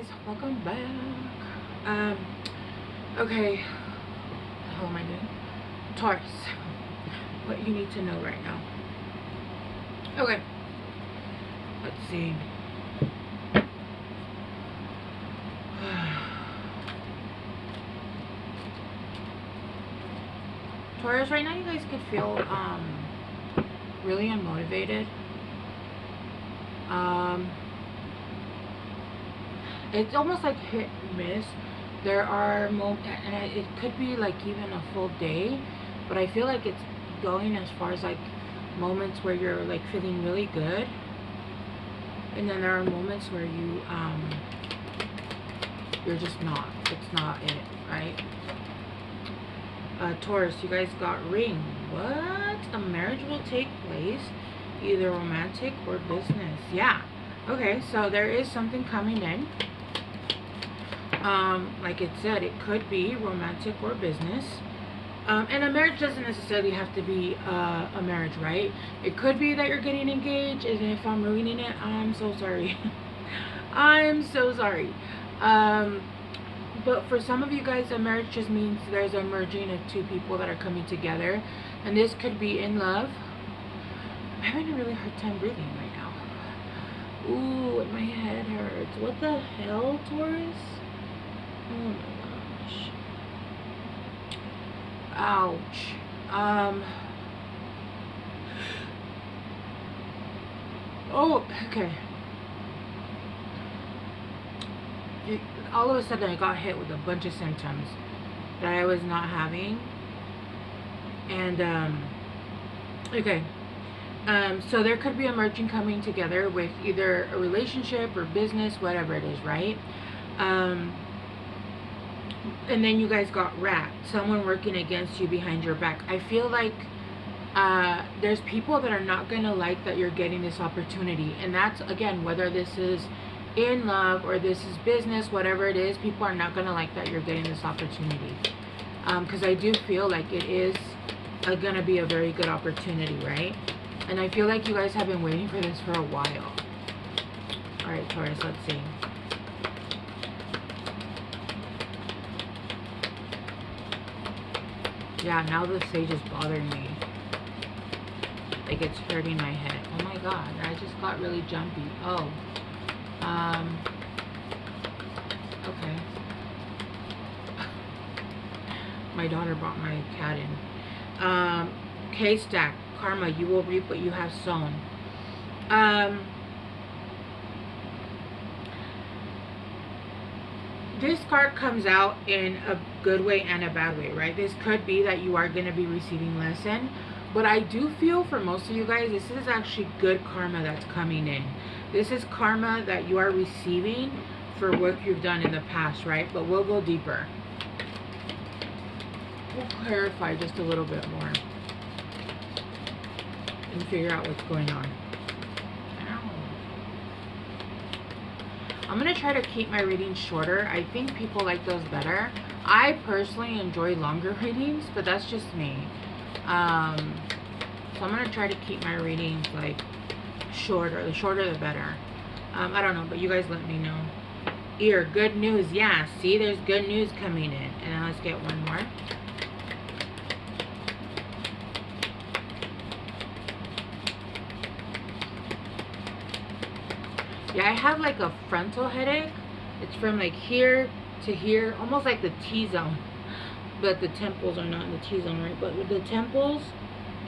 guys, welcome back. Okay, how am I doing? Taurus, what you need to know right now. Okay, let's see. Taurus, right now you guys could feel really unmotivated. It's almost like hit and miss. There are moments, and it could be like even a full day, but I feel like it's going as far as like moments where you're like feeling really good, and then there are moments where you're just not. It's not it, right? Taurus, you guys got ring. What? A marriage will take place, either romantic or business. Yeah. Okay, so there is something coming in. Like it said, it could be romantic or business. And a marriage doesn't necessarily have to be a marriage, right? It could be that you're getting engaged, and if I'm ruining it, I'm so sorry. I'm so sorry. But for some of you guys, a marriage just means there's a merging of two people that are coming together. And this could be in love. I'm having a really hard time breathing right now. Ooh, and my head hurts. What the hell, Taurus? Oh my gosh. Ouch. Oh, okay. All of a sudden I got hit with a bunch of symptoms that I was not having. And, okay. So there could be a merging coming together with either a relationship or business, whatever it is, right? And then you guys got rat, someone working against you behind your back. I feel like there's people that are not going to like that you're getting this opportunity. And that's, again, whether this is in love or this is business, whatever it is, people are not going to like that you're getting this opportunity. Because I do feel like it is going to be a very good opportunity, right? And I feel like you guys have been waiting for this for a while. Alright, Taurus, let's see. Yeah, now the sage is bothering me. Like it's hurting my head. Oh my god, I just got really jumpy. Oh. Okay. My daughter brought my cat in. K-stack. Karma, you will reap what you have sown. This card comes out in a good way and a bad way, right? This could be that you are going to be receiving lesson, but I do feel for most of you guys, this is actually good karma that's coming in. This is karma that you are receiving for work you've done in the past, right? But we'll go deeper. We'll clarify just a little bit more and figure out what's going on. I'm going to try to keep my readings shorter. I think people like those better. I personally enjoy longer readings, but that's just me. So I'm going to try to keep my readings like shorter. The shorter the better. I don't know, but you guys let me know. Ear, good news. Yeah, see, there's good news coming in. And then let's get one more. Yeah, I have like a frontal headache. It's from like here to here, almost like the T-zone. But the temples are not in the T-zone, right? But with the temples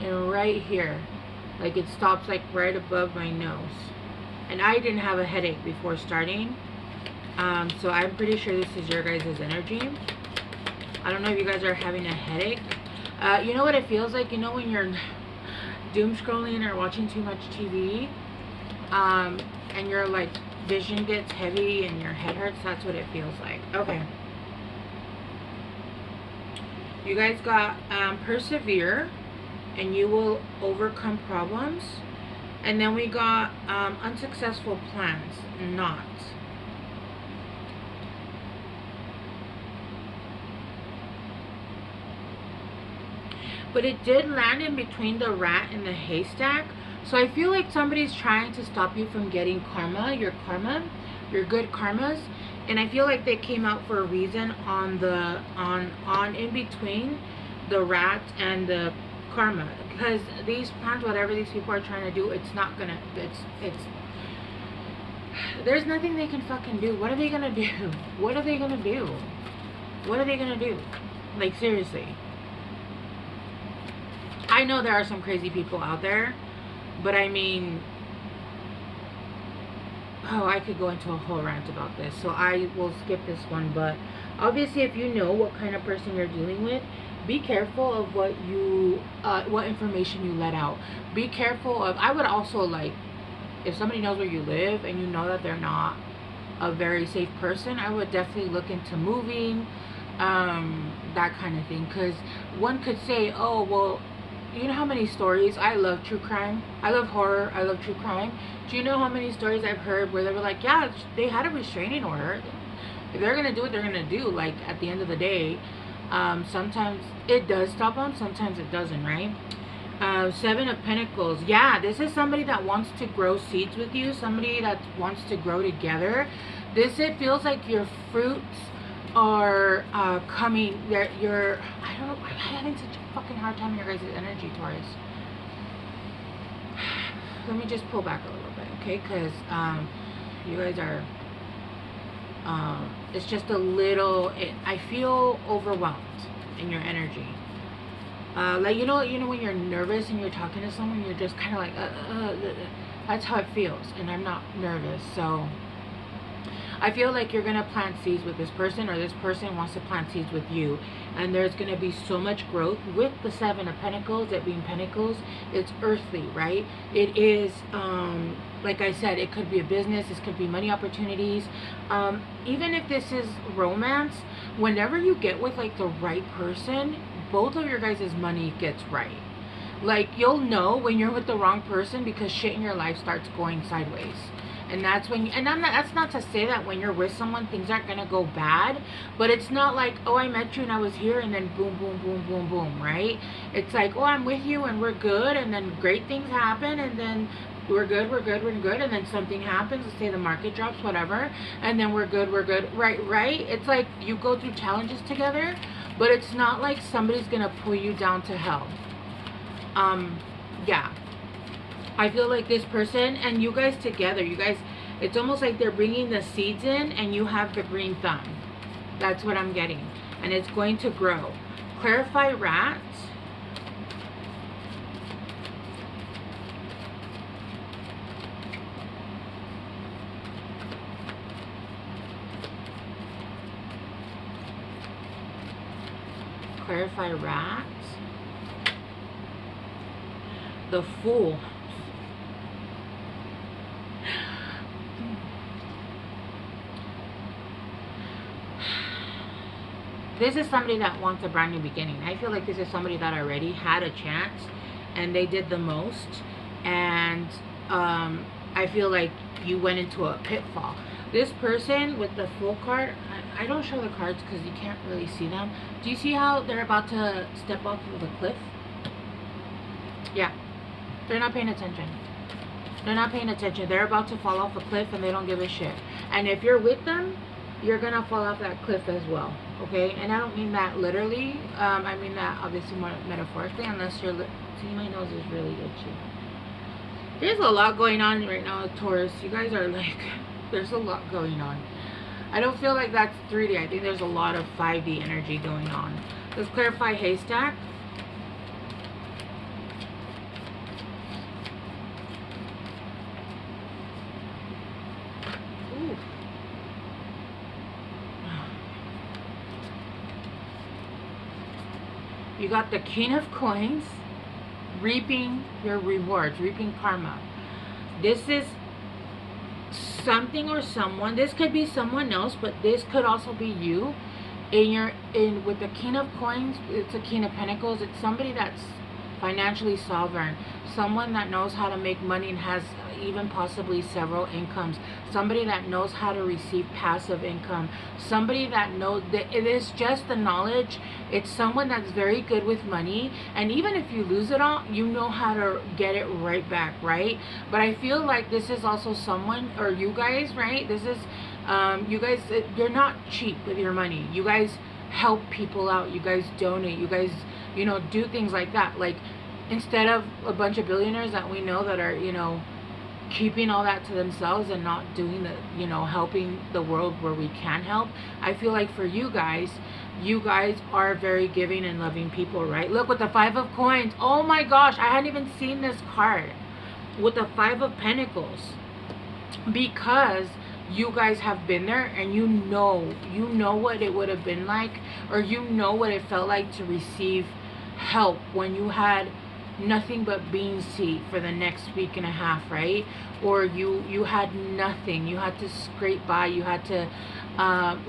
and right here. Like it stops like right above my nose. And I didn't have a headache before starting. So I'm pretty sure this is your guys' energy. I don't know if you guys are having a headache. You know what it feels like? You know when you're doom scrolling or watching too much TV? And your like vision gets heavy and your head hurts. That's what it feels like. Okay, you guys got persevere and you will overcome problems. And then we got unsuccessful plans, not. But it did land in between the rat and the haystack. So I feel like somebody's trying to stop you from getting karma, your good karmas. And I feel like they came out for a reason on the on in between the rat and the karma, because these plans, whatever these people are trying to do, it's not gonna, it's there's nothing they can fucking do. What are they gonna do? What are they gonna do? What are they gonna do? Like, seriously. I know there are some crazy people out there, but I mean, oh, I could go into a whole rant about this, so I will skip this one. But obviously, if you know what kind of person you're dealing with, be careful of what information you let out. Be careful of, I would also, like, if somebody knows where you live and you know that they're not a very safe person, I would definitely look into moving, that kind of thing. Because one could say, oh, well, you know how many stories, I love true crime, I love horror, I love true crime. Do you know how many stories I've heard where they were like, yeah, they had a restraining order. If they're gonna do what they're gonna do, like, at the end of the day, sometimes it does stop them, sometimes it doesn't, right? Seven of Pentacles. Yeah, this is somebody that wants to grow seeds with you, somebody that wants to grow together. It feels like your fruits are coming. I don't know, I'm having such a fucking hard time in your guys' energy, Taurus. Let me just pull back a little bit, okay? Because you guys are, it's just a little, I feel overwhelmed in your energy. Like, you know when you're nervous and you're talking to someone, you're just kind of like, that's how it feels, and I'm not nervous. So I feel like you're gonna plant seeds with this person, or this person wants to plant seeds with you, and there's gonna be so much growth with the Seven of Pentacles. It being Pentacles, it's earthly, right? It is, like I said, it could be a business, this could be money opportunities. Even if this is romance, whenever you get with, like, the right person, both of your guys' money gets right. Like, you'll know when you're with the wrong person because shit in your life starts going sideways. And that's when, that's not to say that when you're with someone things aren't gonna go bad, but it's not like, oh, I met you and I was here and then boom, boom, boom, boom, boom, right? It's like, oh, I'm with you and we're good, and then great things happen, and then we're good, and then something happens, let's say the market drops, whatever, and then we're good, right? It's like you go through challenges together, but it's not like somebody's gonna pull you down to hell. Yeah. I feel like this person and you guys together, it's almost like they're bringing the seeds in and you have the green thumb. That's what I'm getting. And it's going to grow. Clarify rats. Clarify rats. The Fool. This is somebody that wants a brand new beginning. I feel like this is somebody that already had a chance and they did the most, and I feel like you went into a pitfall. This person with the Fool card, I don't show the cards because you can't really see them. Do you see how they're about to step off of the cliff? Yeah, they're not paying attention. They're not paying attention. They're about to fall off a cliff and they don't give a shit. And if you're with them, you're gonna fall off that cliff as well, okay? And I don't mean that literally. I mean that obviously more metaphorically, unless you're see, my nose is really itchy. There's a lot going on right now with Taurus. You guys are like, there's a lot going on. I don't feel like that's 3D. I think there's a lot of 5D energy going on. Let's clarify haystack. Ooh. You got the King of Coins, reaping your rewards, reaping karma. This is something or someone. This could be someone else, but this could also be you. With the King of Coins, it's a King of Pentacles. It's somebody that's financially sovereign, someone that knows how to make money and has even possibly several incomes, somebody that knows how to receive passive income, somebody that knows that it is just the knowledge. It's someone that's very good with money, and even if you lose it all, you know how to get it right back, right? But I feel like this is also someone, or you guys, right? This is You guys, you're not cheap with your money. You guys help people out. You guys donate. You guys, you know, do things like that. Like, instead of a bunch of billionaires that we know that are, you know, keeping all that to themselves and not doing the, you know, helping the world where we can help. I feel like for you guys are very giving and loving people, right? Look, with the 5 of coins, oh my gosh, I hadn't even seen this card with the 5 of pentacles, because you guys have been there, and you know what it would have been like, or you know what it felt like to receive help when you had nothing but beans to eat for the next week and a half, right? Or you had nothing. You had to scrape by. You had to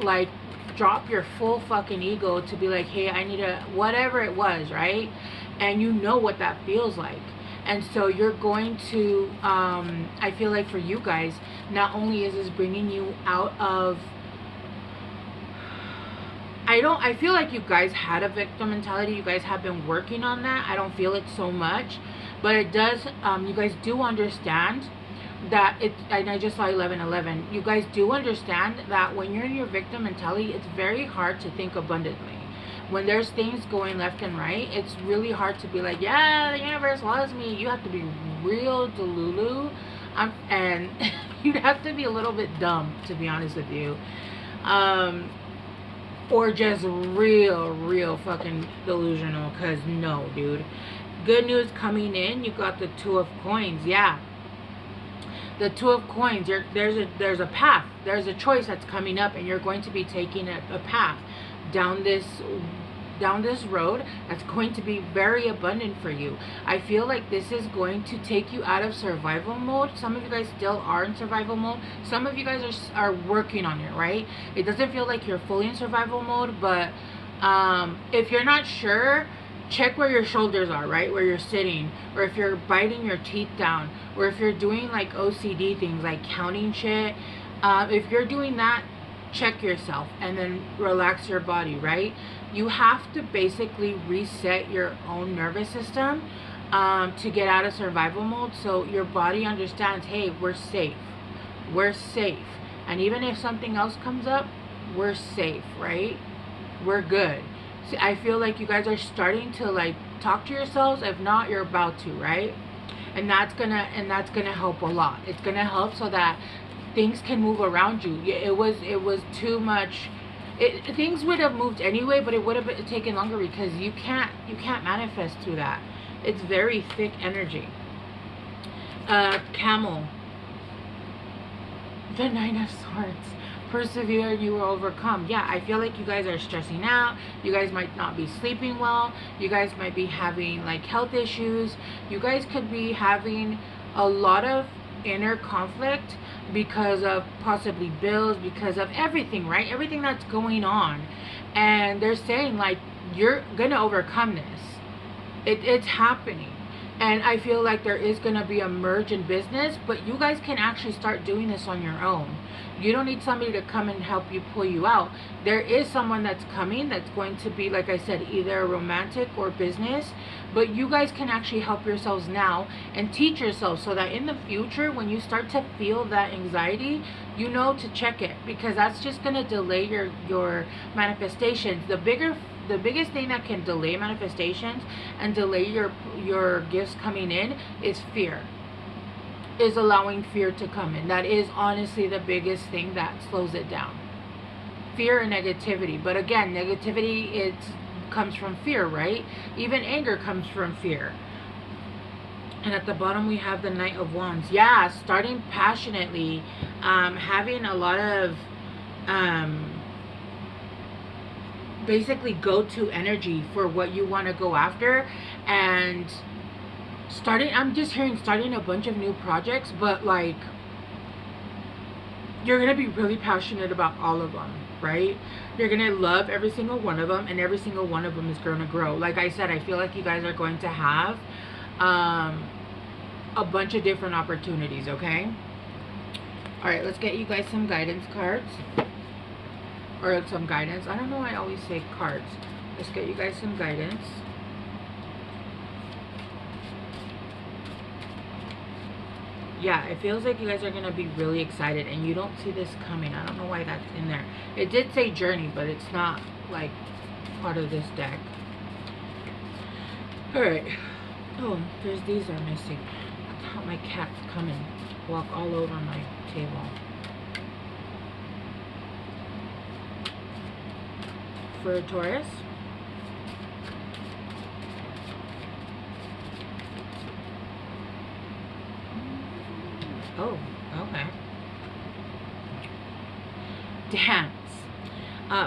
like drop your full fucking ego to be like, hey, I need a whatever it was, right? And you know what that feels like. And so you're going to I feel like for you guys, not only is this bringing you out of, I feel like you guys had a victim mentality. You guys have been working on that. I don't feel it so much, but it does, you guys do understand that it, and I just saw 1111. You guys do understand that when you're in your victim mentality, it's very hard to think abundantly. When there's things going left and right, it's really hard to be like, yeah, the universe loves me. You have to be real delulu, and you'd have to be a little bit dumb, to be honest with you. Or just real fucking delusional, because no, dude. Good news coming in. You got the 2 of coins. Yeah, the 2 of coins. There's a path. There's a choice that's coming up, and you're going to be taking a path down this road that's going to be very abundant for you. I feel like this is going to take you out of survival mode. Some of you guys still are in survival mode. Some of you guys are working on it, right? It doesn't feel like you're fully in survival mode, but if you're not sure, check where your shoulders are, right? Where you're sitting, or if you're biting your teeth down, or if you're doing like OCD things like counting shit. If you're doing that, check yourself and then relax your body, right? You have to basically reset your own nervous system to get out of survival mode, so your body understands, hey, we're safe, and even if something else comes up, we're safe, right? We're good. So I feel like you guys are starting to like talk to yourselves. If not, you're about to, right? And that's gonna help a lot. It's gonna help so that things can move around you. It was too much. Things would have moved anyway, but it would have taken longer, because you can't manifest through that. It's very thick energy. Camel. The 9 of Swords. Persevere, you will overcome. Yeah, I feel like you guys are stressing out. You guys might not be sleeping well. You guys might be having like health issues. You guys could be having a lot of inner conflict because of possibly bills, because of everything, right? Everything that's going on. And they're saying like, you're gonna overcome this. It's happening. And I feel like there is gonna be a merge in business, but you guys can actually start doing this on your own. You don't need somebody to come and help you pull you out. There is someone that's coming that's going to be, like I said, either romantic or business. But you guys can actually help yourselves now and teach yourselves, so that in the future, when you start to feel that anxiety, you know to check it, because that's just going to delay your manifestations. The biggest thing that can delay manifestations and delay your gifts coming in is fear. Is allowing fear to come in. That is honestly the biggest thing that slows it down. Fear and negativity. But again, negativity comes from fear, right? Even anger comes from fear. And at the bottom we have the Knight of Wands. Yeah, starting passionately, having a lot of basically go-to energy for what you want to go after, and I'm just hearing starting a bunch of new projects, but like you're gonna be really passionate about all of them, right? You're gonna love every single one of them, and every single one of them is gonna grow. Like I said, I feel like you guys are going to have a bunch of different opportunities, okay? All right, let's get you guys some guidance cards, or some guidance. I don't know why I always say cards. Let's get you guys some guidance. Yeah, it feels like you guys are going to be really excited, and you don't see this coming. I don't know why that's in there. It did say journey, but it's not like part of this deck. Alright. Oh, there's these are missing. My cat's coming. Walk all over my table. For Taurus. Oh, okay. Dance.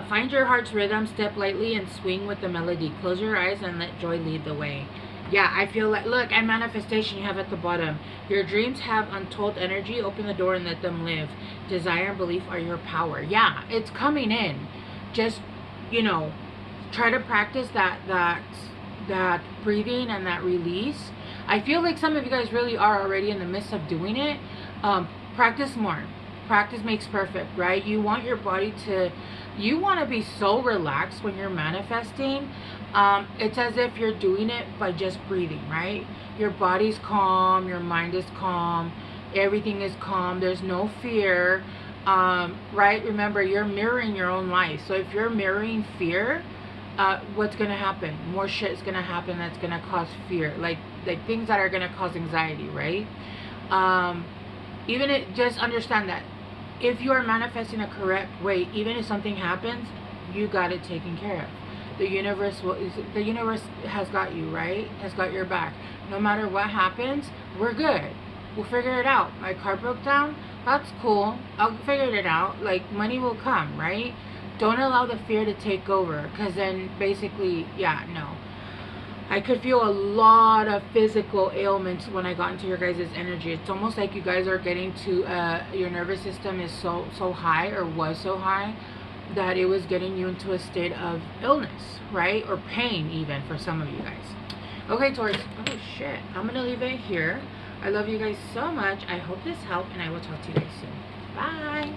Find your heart's rhythm, step lightly, and swing with the melody. Close your eyes and let joy lead the way. Yeah, I feel like, look, and manifestation you have at the bottom. Your dreams have untold energy. Open the door and let them live. Desire and belief are your power. Yeah, it's coming in. Just, you know, try to practice that breathing and that release. I feel like some of you guys really are already in the midst of doing it. Practice more. Practice makes perfect, right? You want your body to, you want to be so relaxed when you're manifesting. It's as if you're doing it by just breathing, right? Your body's calm, your mind is calm, everything is calm, there's no fear, right? Remember, you're mirroring your own life. So if you're mirroring fear, what's gonna happen? More shit is gonna happen that's gonna cause fear, like things that are gonna cause anxiety, right? Just understand that if you are manifesting a correct way, even if something happens, you got it taken care of. The universe has got you, right? Has got your back. No matter what happens, we're good. We'll figure it out. My car broke down. That's cool. I'll figure it out. Like, money will come, right? Don't allow the fear to take over, because then basically, yeah, no. I could feel a lot of physical ailments when I got into your guys' energy. It's almost like you guys are getting to, your nervous system is so high, or was so high, that it was getting you into a state of illness, right? Or pain even for some of you guys. Okay, Taurus. Oh, shit. I'm going to leave it here. I love you guys so much. I hope this helped, and I will talk to you guys soon. Bye.